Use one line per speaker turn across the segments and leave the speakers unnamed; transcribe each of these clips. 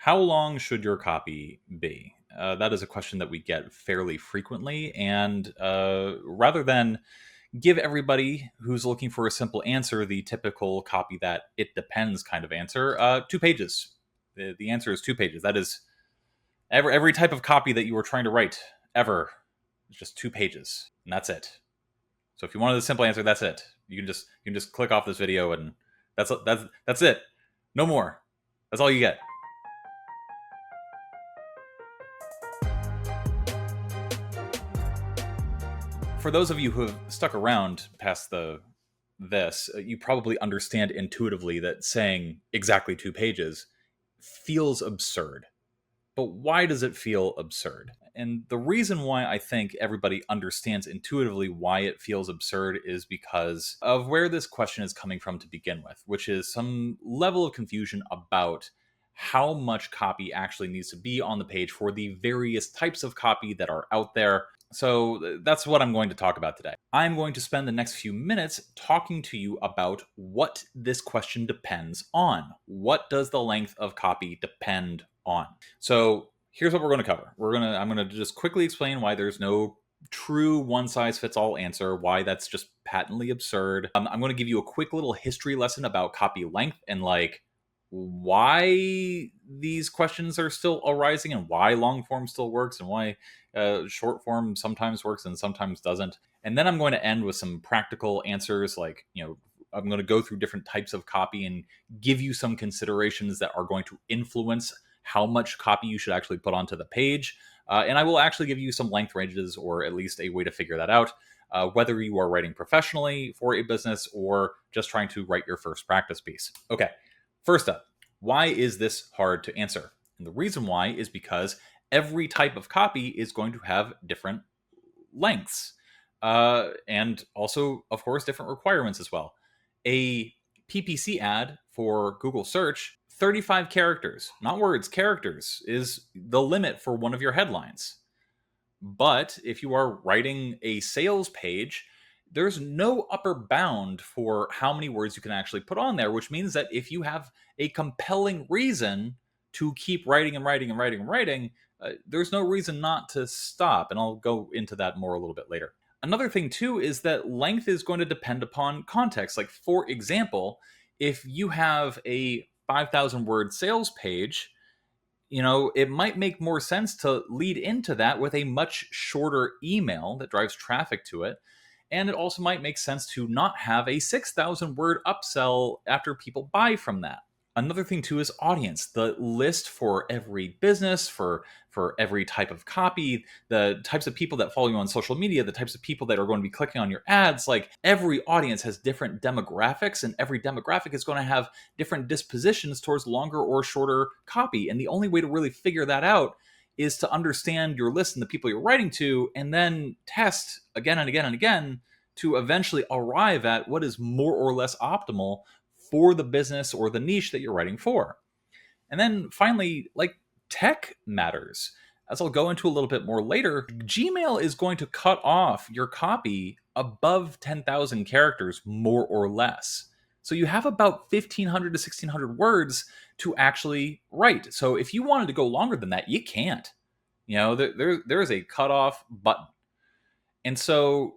How long should your copy be? That is a question that we get fairly frequently. And rather than give everybody who's looking for a simple answer the typical copy that it depends kind of answer, 2 pages. The answer is 2 pages. That is every type of copy that you are trying to write ever. It's just 2 pages, and that's it. So if you wanted a simple answer, that's it. You can just click off this video, and that's it. No more. That's all you get. For those of you who have stuck around past this, you probably understand intuitively that saying exactly 2 pages feels absurd. But why does it feel absurd? And the reason why I think everybody understands intuitively why it feels absurd is because of where this question is coming from to begin with, which is some level of confusion about how much copy actually needs to be on the page for the various types of copy that are out there. So that's what I'm going to talk about today. I'm going to spend the next few minutes talking to you about what this question depends on. What does the length of copy depend on? So here's what we're going to cover. I'm going to just quickly explain why there's no true one-size-fits-all answer, why that's just patently absurd. I'm going to give you a quick little history lesson about copy length and why these questions are still arising and why long form still works and why short form sometimes works and sometimes doesn't. And then I'm going to end with some practical answers, I'm going to go through different types of copy and give you some considerations that are going to influence how much copy you should actually put onto the page. And I will actually give you some length ranges, or at least a way to figure that out, whether you are writing professionally for a business or just trying to write your first practice piece. Okay, first up, why is this hard to answer? And the reason why is because every type of copy is going to have different lengths. And also, of course, different requirements as well. A PPC ad for Google search, 35 characters, not words, characters, is the limit for one of your headlines. But if you are writing a sales page, there's no upper bound for how many words you can actually put on there, which means that if you have a compelling reason to keep writing and writing and writing and writing, there's no reason not to stop. And I'll go into that more a little bit later. Another thing, too, is that length is going to depend upon context. Like, for example, if you have a 5,000 word sales page, it might make more sense to lead into that with a much shorter email that drives traffic to it. And it also might make sense to not have a 6,000 word upsell after people buy from that. Another thing too is audience. The list for every business, for every type of copy, the types of people that follow you on social media, the types of people that are going to be clicking on your ads, like every audience has different demographics, and every demographic is going to have different dispositions towards longer or shorter copy. And the only way to really figure that out is to understand your list and the people you're writing to, and then test again and again and again to eventually arrive at what is more or less optimal for the business or the niche that you're writing for. And then finally, tech matters. As I'll go into a little bit more later, Gmail is going to cut off your copy above 10,000 characters, more or less. So you have about 1,500 to 1,600 words to actually write. So if you wanted to go longer than that, you can't. There is a cutoff button. And so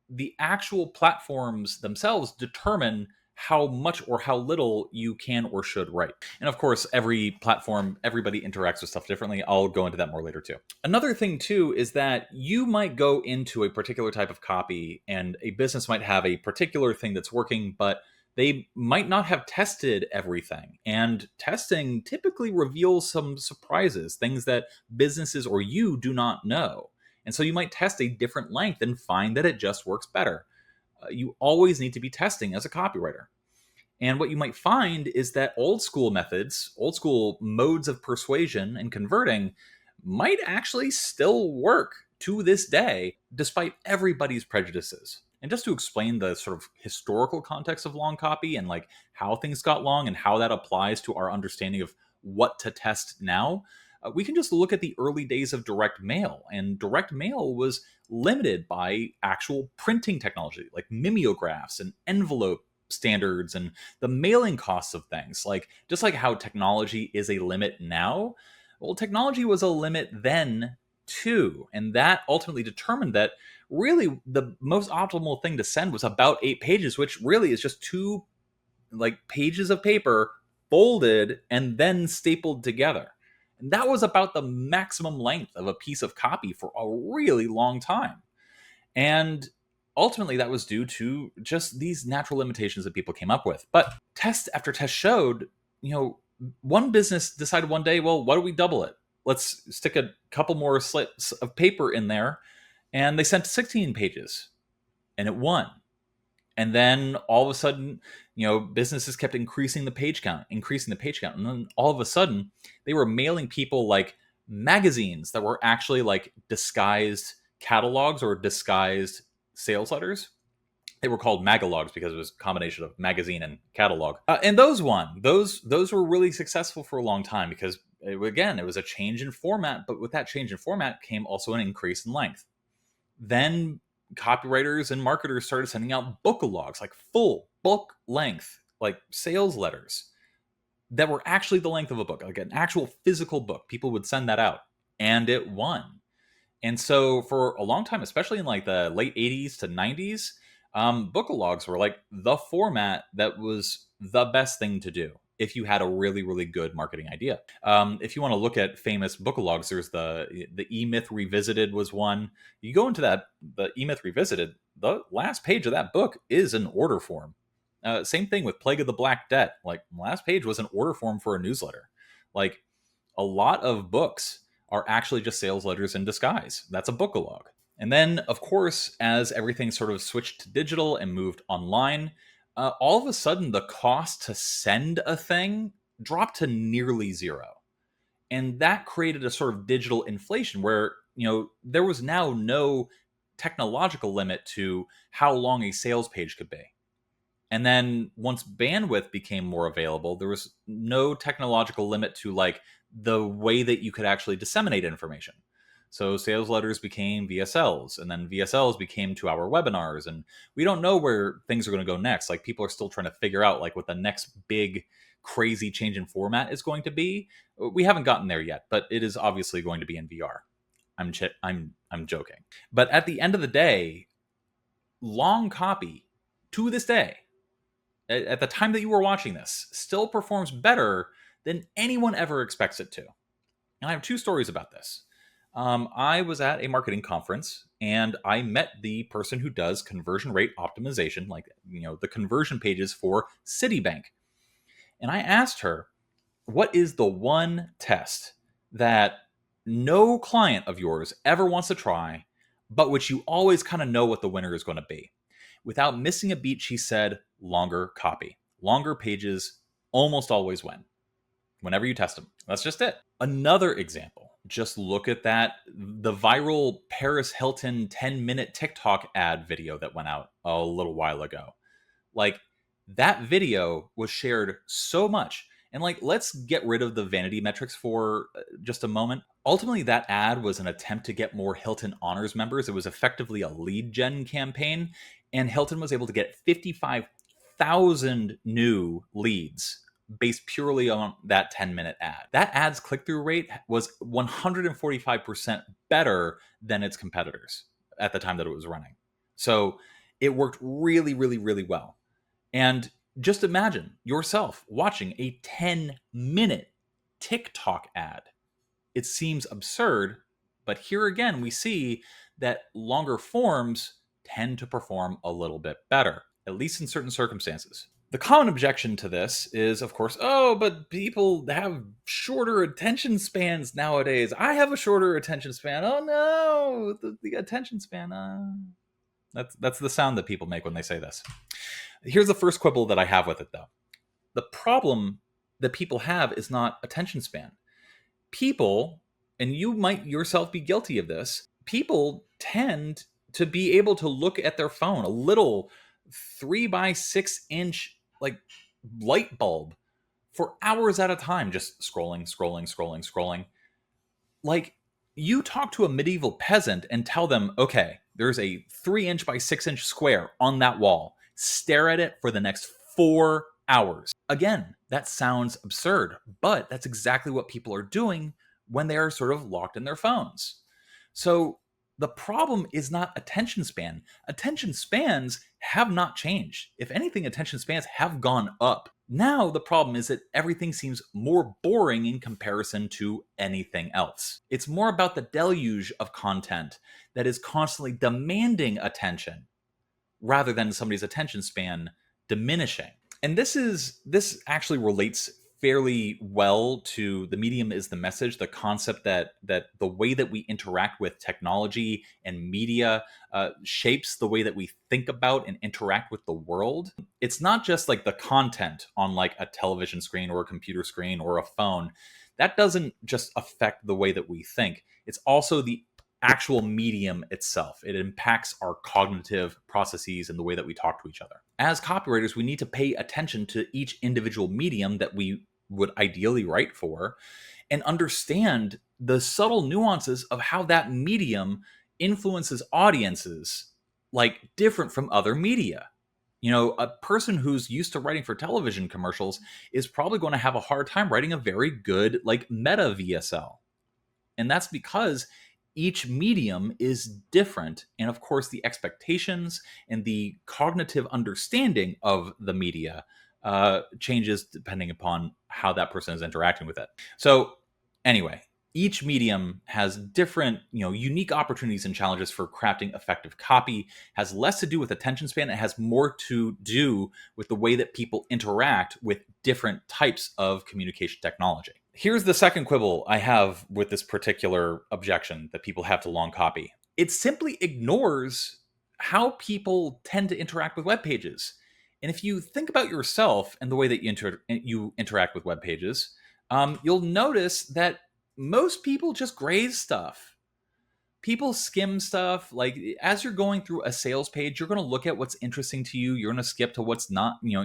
the actual platforms themselves determine how much or how little you can or should write. And of course, every platform, everybody interacts with stuff differently. I'll go into that more later too. Another thing too is that you might go into a particular type of copy and a business might have a particular thing that's working, but they might not have tested everything. And testing typically reveals some surprises, things that businesses or you do not know. And so you might test a different length and find that it just works better. You always need to be testing as a copywriter. And what you might find is that old school methods, old school modes of persuasion and converting might actually still work to this day, despite everybody's prejudices. And just to explain the sort of historical context of long copy and how things got long and how that applies to our understanding of what to test now, we can just look at the early days of direct mail. And direct mail was limited by actual printing technology, like mimeographs and envelopes standards and the mailing costs of things. Like, just like how technology is a limit now, well, technology was a limit then too. And that ultimately determined that really the most optimal thing to send was about 8 pages, which really is just two like pages of paper folded and then stapled together. And that was about the maximum length of a piece of copy for a really long time. And ultimately, that was due to just these natural limitations that people came up with. But test after test showed, one business decided one day, well, why don't we double it? Let's stick a couple more slips of paper in there. And they sent 16 pages and it won. And then all of a sudden, businesses kept increasing the page count. And then all of a sudden, they were mailing people like magazines that were actually like disguised catalogs or disguised sales letters. They were called magalogs because it was a combination of magazine and catalog. And those won. Those were really successful for a long time because, it was a change in format. But with that change in format came also an increase in length. Then copywriters and marketers started sending out bookalogs, like full book length, like sales letters that were actually the length of a book, like an actual physical book. People would send that out, and it won. And so for a long time, especially in like the late 80s to 90s, bookalogs were like the format that was the best thing to do if you had a really, really good marketing idea. If you want to look at famous bookalogs, there's the E-Myth Revisited was one. You go into the E-Myth Revisited, the last page of that book is an order form. Same thing with Plague of the Black Debt. Like, last page was an order form for a newsletter. Like, a lot of books are actually just sales letters in disguise. That's a bookalog. And then, of course, as everything sort of switched to digital and moved online, all of a sudden the cost to send a thing dropped to nearly zero. And that created a sort of digital inflation where, there was now no technological limit to how long a sales page could be. And then once bandwidth became more available, there was no technological limit to like the way that you could actually disseminate information. So sales letters became VSLs, and then VSLs became 2-hour webinars. And we don't know where things are going to go next. Like, people are still trying to figure out like what the next big crazy change in format is going to be. We haven't gotten there yet, but it is obviously going to be in VR. I'm joking. But at the end of the day, long copy to this day, at the time that you were watching this, still performs better than anyone ever expects it to. And I have 2 stories about this. I was at a marketing conference and I met the person who does conversion rate optimization, like, the conversion pages for Citibank. And I asked her, what is the one test that no client of yours ever wants to try, but which you always kind of know what the winner is going to be? Without missing a beat, she said, longer copy. Longer pages almost always win whenever you test them. That's just it. Another example, just look at the viral Paris Hilton 10-minute TikTok ad video that went out a little while ago. Like, that video was shared so much. And like, let's get rid of the vanity metrics for just a moment. Ultimately, that ad was an attempt to get more Hilton Honors members. It was effectively a lead gen campaign. And Hilton was able to get 55,000 new leads based purely on that 10-minute ad. That ad's click-through rate was 145% better than its competitors at the time that it was running. So it worked really, really, really well. And just imagine yourself watching a 10-minute TikTok ad. It seems absurd, but here again, we see that longer forms tend to perform a little bit better, at least in certain circumstances. The common objection to this is, of course, oh, but people have shorter attention spans nowadays. I have a shorter attention span. Oh no, the attention span. That's the sound that people make when they say this. Here's the first quibble that I have with it, though. The problem that people have is not attention span. People, and you might yourself be guilty of this, people tend to be able to look at their phone, a little 3x6-inch like light bulb, for hours at a time, just scrolling. Like, you talk to a medieval peasant and tell them, okay, there's a 3-inch by 6-inch square on that wall. Stare at it for the next 4 hours. Again, that sounds absurd, but that's exactly what people are doing when they are sort of locked in their phones. So the problem is not attention span. Attention spans have not changed. If anything, attention spans have gone up. Now the problem is that everything seems more boring in comparison to anything else. It's more about the deluge of content that is constantly demanding attention rather than somebody's attention span diminishing. And this actually relates fairly well to the medium is the message, the concept that the way that we interact with technology and media shapes the way that we think about and interact with the world. It's not just like the content on like a television screen or a computer screen or a phone. That doesn't just affect the way that we think. It's also the actual medium itself. It impacts our cognitive processes and the way that we talk to each other. As copywriters, we need to pay attention to each individual medium that we would ideally write for and understand the subtle nuances of how that medium influences audiences like different from other media. You know, a person who's used to writing for television commercials is probably going to have a hard time writing a very good like meta VSL. And that's because each medium is different. And of course, the expectations and the cognitive understanding of the media changes depending upon how that person is interacting with it. So anyway, each medium has different, unique opportunities and challenges for crafting effective copy, has less to do with attention span. It has more to do with the way that people interact with different types of communication technology. Here's the second quibble I have with this particular objection that people have to long copy. It simply ignores how people tend to interact with web pages. And if you think about yourself and the way that you interact with web pages, you'll notice that most people just graze stuff. People skim stuff. Like as you're going through a sales page, you're going to look at what's interesting to you. You're going to skip to what's not, you're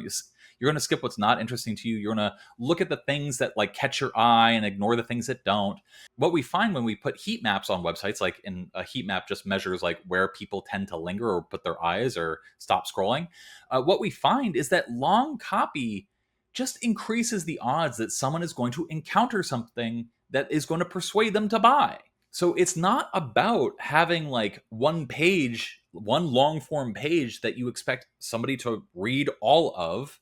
going to skip what's not interesting to you. You're going to look at the things that like catch your eye and ignore the things that don't. What we find when we put heat maps on websites, like in a heat map just measures like where people tend to linger or put their eyes or stop scrolling. What we find is that long copy just increases the odds that someone is going to encounter something that is going to persuade them to buy. So it's not about having like one long form page that you expect somebody to read all of.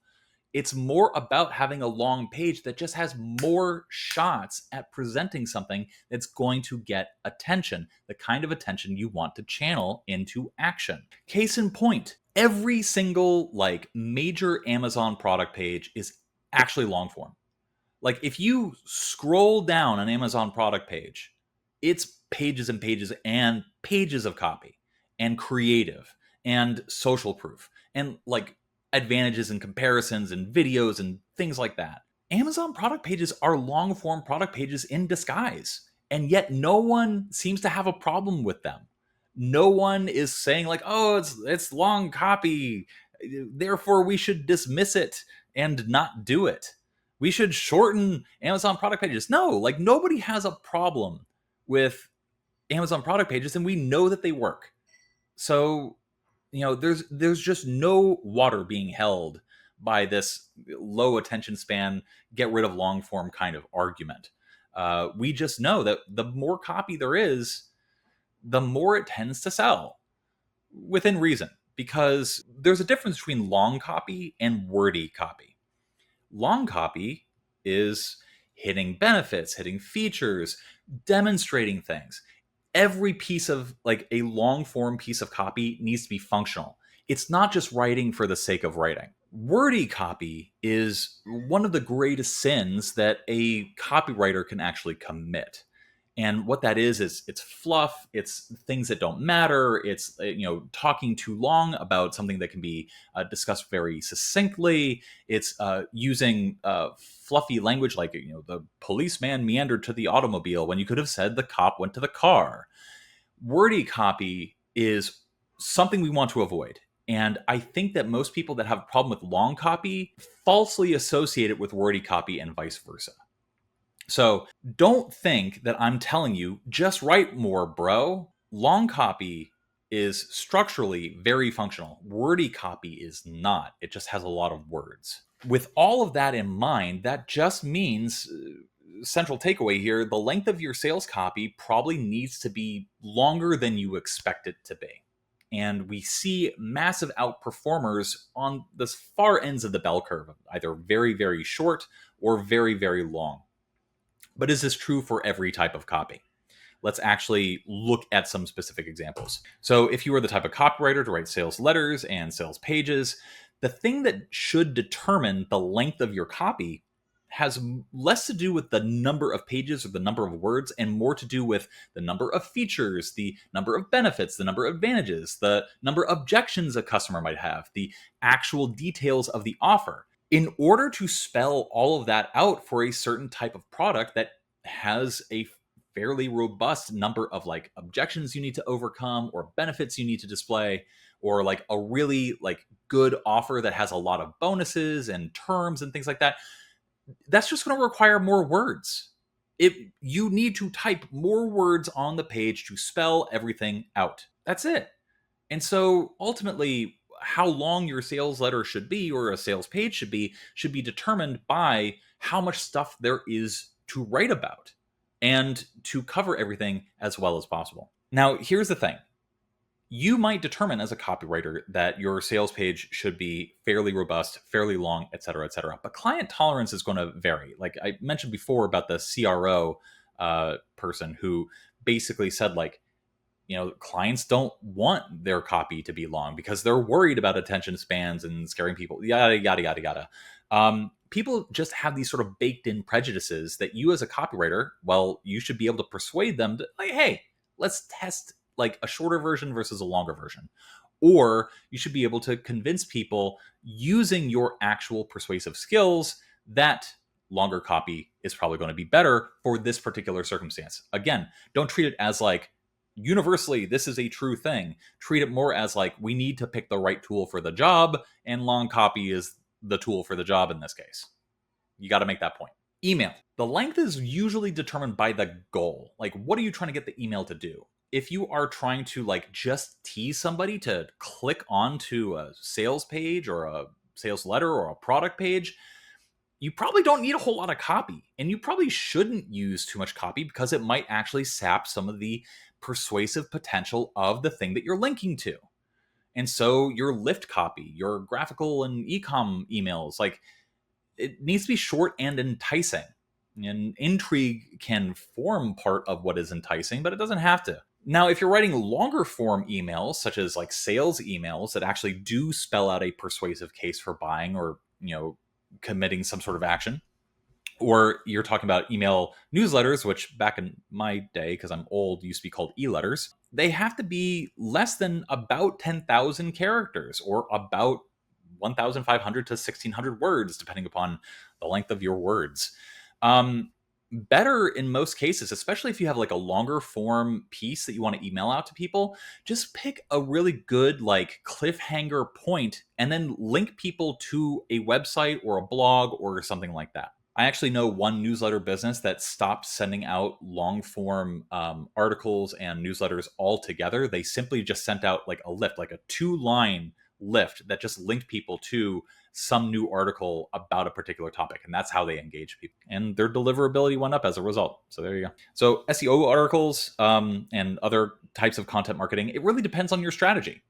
It's more about having a long page that just has more shots at presenting something that's going to get attention, the kind of attention you want to channel into action. Case in point, every single like major Amazon product page is actually long form. Like if you scroll down an Amazon product page, it's pages and pages and pages of copy and creative and social proof and like advantages and comparisons and videos and things like that. Amazon product pages are long form product pages in disguise, and yet no one seems to have a problem with them. No one is saying like, oh, it's long copy, therefore we should dismiss it and not do it. We should shorten Amazon product pages. No, like nobody has a problem with Amazon product pages, and we know that they work. So, there's just no water being held by this low attention span, get rid of long form kind of argument. We just know that the more copy there is, the more it tends to sell within reason, because there's a difference between long copy and wordy copy. Long copy is hitting benefits, hitting features, demonstrating things. Every piece of like a long form piece of copy needs to be functional. It's not just writing for the sake of writing. Wordy copy is one of the greatest sins that a copywriter can actually commit. And what that is it's fluff, it's things that don't matter, it's talking too long about something that can be discussed very succinctly. It's using fluffy language like the policeman meandered to the automobile when you could have said the cop went to the car. Wordy copy is something we want to avoid. And I think that most people that have a problem with long copy falsely associate it with wordy copy and vice versa. So don't think that I'm telling you, just write more, bro. Long copy is structurally very functional. Wordy copy is not. It just has a lot of words. With all of that in mind, that just means, central takeaway here, the length of your sales copy probably needs to be longer than you expect it to be. And we see massive outperformers on the far ends of the bell curve, either very, very short or very, very long. But is this true for every type of copy? Let's actually look at some specific examples. So if you are the type of copywriter to write sales letters and sales pages, the thing that should determine the length of your copy has less to do with the number of pages or the number of words and more to do with the number of features, the number of benefits, the number of advantages, the number of objections a customer might have, the actual details of the offer. In order to spell all of that out for a certain type of product that has a fairly robust number of like objections you need to overcome or benefits you need to display, or like a really like good offer that has a lot of bonuses and terms and things like that, that's just going to require more words. You need to type more words on the page to spell everything out. That's it. And so ultimately, how long your sales letter should be or a sales page should be determined by how much stuff there is to write about and to cover everything as well as possible. Now, here's the thing. You might determine as a copywriter that your sales page should be fairly robust, fairly long, et cetera, but client tolerance is going to vary. Like I mentioned before about the CRO person who basically said, like, clients don't want their copy to be long because they're worried about attention spans and scaring people, yada, yada, yada, yada. People just have these sort of baked in prejudices that you as a copywriter, well, you should be able to persuade them to, like, hey, let's test like a shorter version versus a longer version. Or you should be able to convince people using your actual persuasive skills that longer copy is probably going to be better for this particular circumstance. Again, don't treat it as like, universally, this is a true thing. Treat it more as like, we need to pick the right tool for the job, and long copy is the tool for the job in this case. You got to make that point. Email. The length is usually determined by the goal. Like, what are you trying to get the email to do? If you are trying to like just tease somebody to click onto a sales page or a sales letter or a product page, you probably don't need a whole lot of copy, and you probably shouldn't use too much copy because it might actually sap some of the persuasive potential of the thing that you're linking to. And so your lift copy, your graphical and ecom emails, like, it needs to be short and enticing. And intrigue can form part of what is enticing, but it doesn't have to. Now, if you're writing longer form emails, such as like sales emails that actually do spell out a persuasive case for buying or, committing some sort of action, or you're talking about email newsletters, which back in my day, because I'm old, used to be called e-letters, they have to be less than about 10,000 characters or about 1,500 to 1,600 words, depending upon the length of your words. Better in most cases, especially if you have like a longer form piece that you want to email out to people, just pick a really good like cliffhanger point and then link people to a website or a blog or something like that. I actually know one newsletter business that stopped sending out long form articles and newsletters altogether. They simply just sent out like a lift, like a 2-line lift that just linked people to some new article about a particular topic. And that's how they engage people. And their deliverability went up as a result. So there you go. So SEO articles and other types of content marketing, it really depends on your strategy.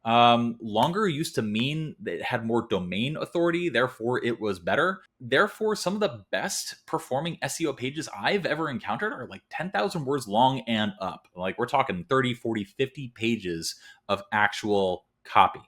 Longer used to mean that it had more domain authority, therefore it was better. Therefore, some of the best performing SEO pages I've ever encountered are like 10,000 words long and up. Like we're talking 30, 40, 50 pages of actual copy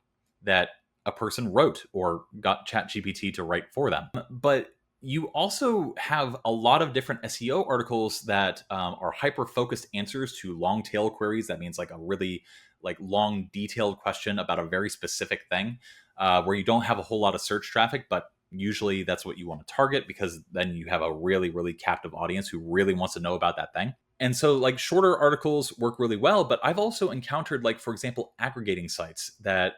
that a person wrote or got ChatGPT to write for them. But you also have a lot of different SEO articles that are hyper-focused answers to long tail queries. That means like a really like long detailed question about a very specific thing where you don't have a whole lot of search traffic, but usually that's what you want to target because then you have a really, really captive audience who really wants to know about that thing. And so like shorter articles work really well, but I've also encountered like, for example, aggregating sites that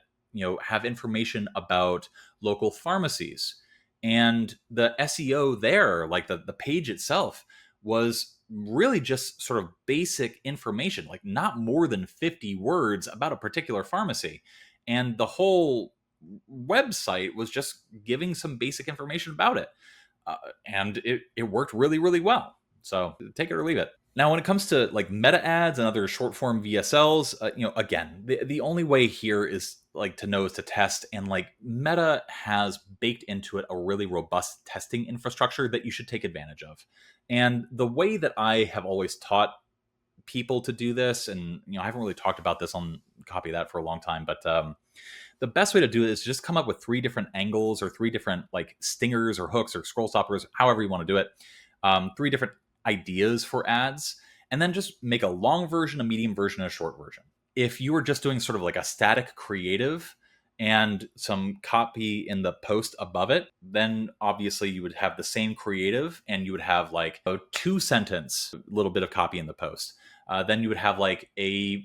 have information about local pharmacies, and the SEO there, like the page itself, was really just sort of basic information, like not more than 50 words about a particular pharmacy. And the whole website was just giving some basic information about it. Uh, and it worked really, really well. So take it or leave it. Now, when it comes to like meta ads and other short form VSLs, again, the only way here is like to know is to test, and like Meta has baked into it a really robust testing infrastructure that you should take advantage of. And the way that I have always taught people to do this, and I haven't really talked about this on Copy That for a long time, but the best way to do it is just come up with 3 different angles or 3 different like stingers or hooks or scroll stoppers, however you want to do it. 3 different ideas for ads, and then just make a long version, a medium version, and a short version. If you were just doing sort of like a static creative and some copy in the post above it, then obviously you would have the same creative and you would have like a 2-sentence little bit of copy in the post. Then you would have like a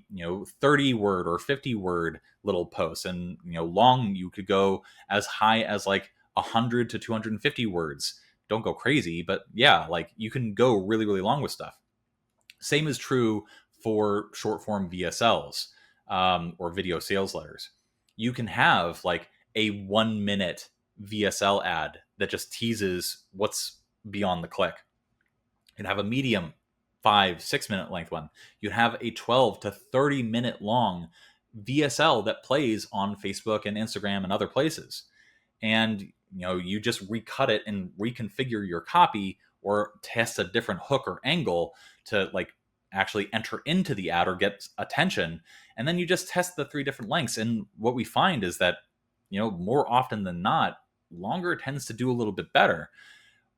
30 word or 50 word little post, and long you could go as high as like 100 to 250 words. Don't go crazy, but yeah, like you can go really, really long with stuff. Same is true for short form VSLs, or video sales letters. You can have like a 1-minute VSL ad that just teases what's beyond the click. You can have a medium 5-6 minute length one. You have a 12 to 30 minute long VSL that plays on Facebook and Instagram and other places. And you just recut it and reconfigure your copy or test a different hook or angle to like actually enter into the ad or get attention. And then you just test the 3 different lengths. And what we find is that, more often than not, longer tends to do a little bit better.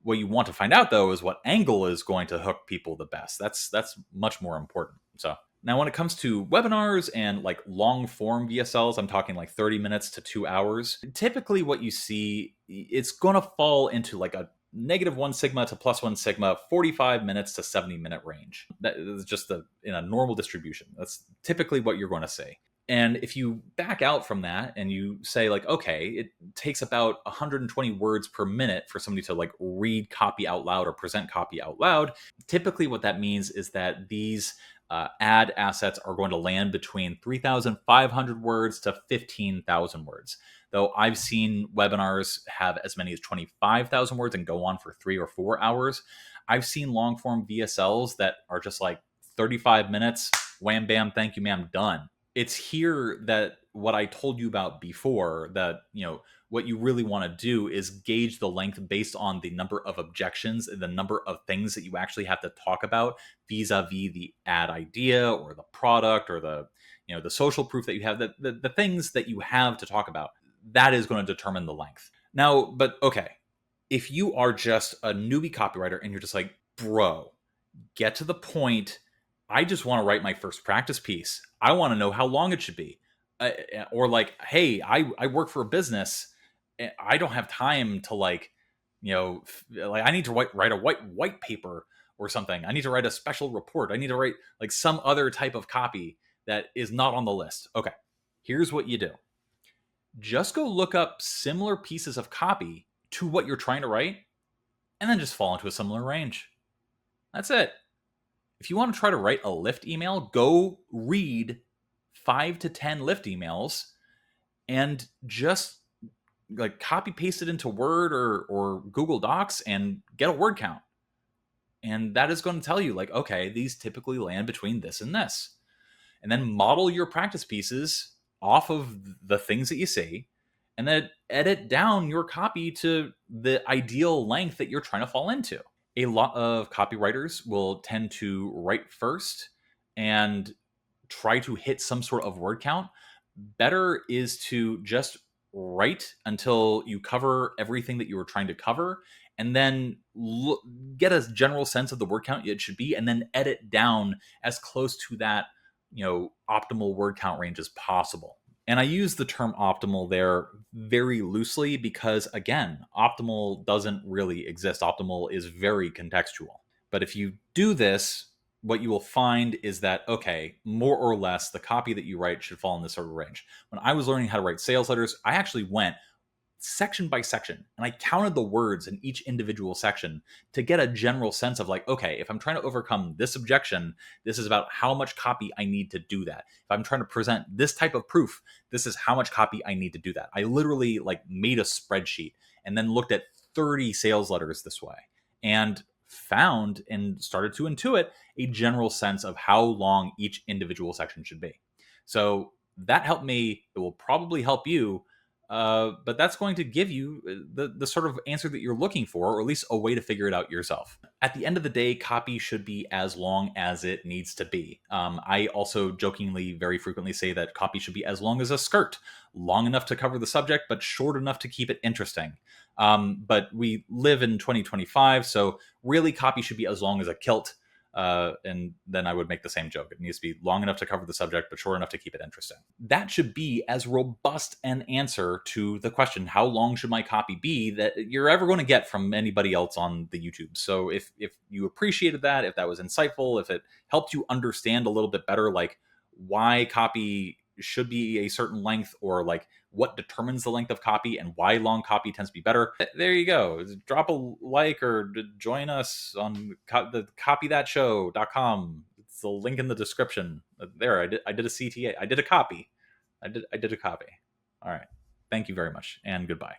What you want to find out though is what angle is going to hook people the best. That's much more important. So now when it comes to webinars and like long form VSLs, I'm talking like 30 minutes to 2 hours. Typically what you see, it's going to fall into like a -1 sigma to +1 sigma, 45 minutes to 70 minute range. That is just in a normal distribution. That's typically what you're going to see. And if you back out from that and you say like, okay, it takes about 120 words per minute for somebody to like read copy out loud or present copy out loud, typically what that means is that these ad assets are going to land between 3,500 words to 15,000 words. Though I've seen webinars have as many as 25,000 words and go on for 3 or 4 hours. I've seen long form VSLs that are just like 35 minutes, wham, bam, thank you, ma'am, done. It's here that what I told you about before, that, what you really want to do is gauge the length based on the number of objections and the number of things that you actually have to talk about vis-a-vis the ad idea or the product or the, the social proof that you have, the things that you have to talk about. That is going to determine the length. Now, but okay, if you are just a newbie copywriter and you're just like, bro, get to the point. I just want to write my first practice piece. I want to know how long it should be. Or like, hey, I work for a business. I don't have time to like I need to write a white paper or something. I need to write a special report. I need to write like some other type of copy that is not on the list. Okay, here's what you do. Just go look up similar pieces of copy to what you're trying to write, and then just fall into a similar range. That's it. If you want to try to write a lift email, go read 5 to 10 lift emails and just like copy paste it into Word or Google Docs and get a word count. And that is going to tell you like, okay, these typically land between this and this. And then model your practice pieces off of the things that you see, and then edit down your copy to the ideal length that you're trying to fall into. A lot of copywriters will tend to write first and try to hit some sort of word count. Better is to just write until you cover everything that you were trying to cover, and then get a general sense of the word count it should be, and then edit down as close to that optimal word count range as possible. And I use the term optimal there very loosely because, again, optimal doesn't really exist. Optimal is very contextual. But if you do this, what you will find is that, okay, more or less, the copy that you write should fall in this sort of range. When I was learning how to write sales letters, I actually went section by section, and I counted the words in each individual section to get a general sense of like, okay, if I'm trying to overcome this objection, this is about how much copy I need to do that. If I'm trying to present this type of proof, this is how much copy I need to do that. I literally like made a spreadsheet and then looked at 30 sales letters this way and found and started to intuit a general sense of how long each individual section should be. So that helped me. It will probably help you, but that's going to give you the sort of answer that you're looking for, or at least a way to figure it out yourself. At the end of the day, copy should be as long as it needs to be. I also jokingly very frequently say that copy should be as long as a skirt, long enough to cover the subject, but short enough to keep it interesting. But we live in 2025, so really copy should be as long as a kilt. And then I would make the same joke. It needs to be long enough to cover the subject, but short enough to keep it interesting. That should be as robust an answer to the question, how long should my copy be, that you're ever going to get from anybody else on the YouTube. So if you appreciated that, if that was insightful, if it helped you understand a little bit better, like why copy should be a certain length, or like what determines the length of copy and why long copy tends to be better, there you go. Drop a like or join us on the copythatshow.com. It's the link in the description. There, I did a CTA. I did a copy. I did a copy. All right. Thank you very much, and goodbye.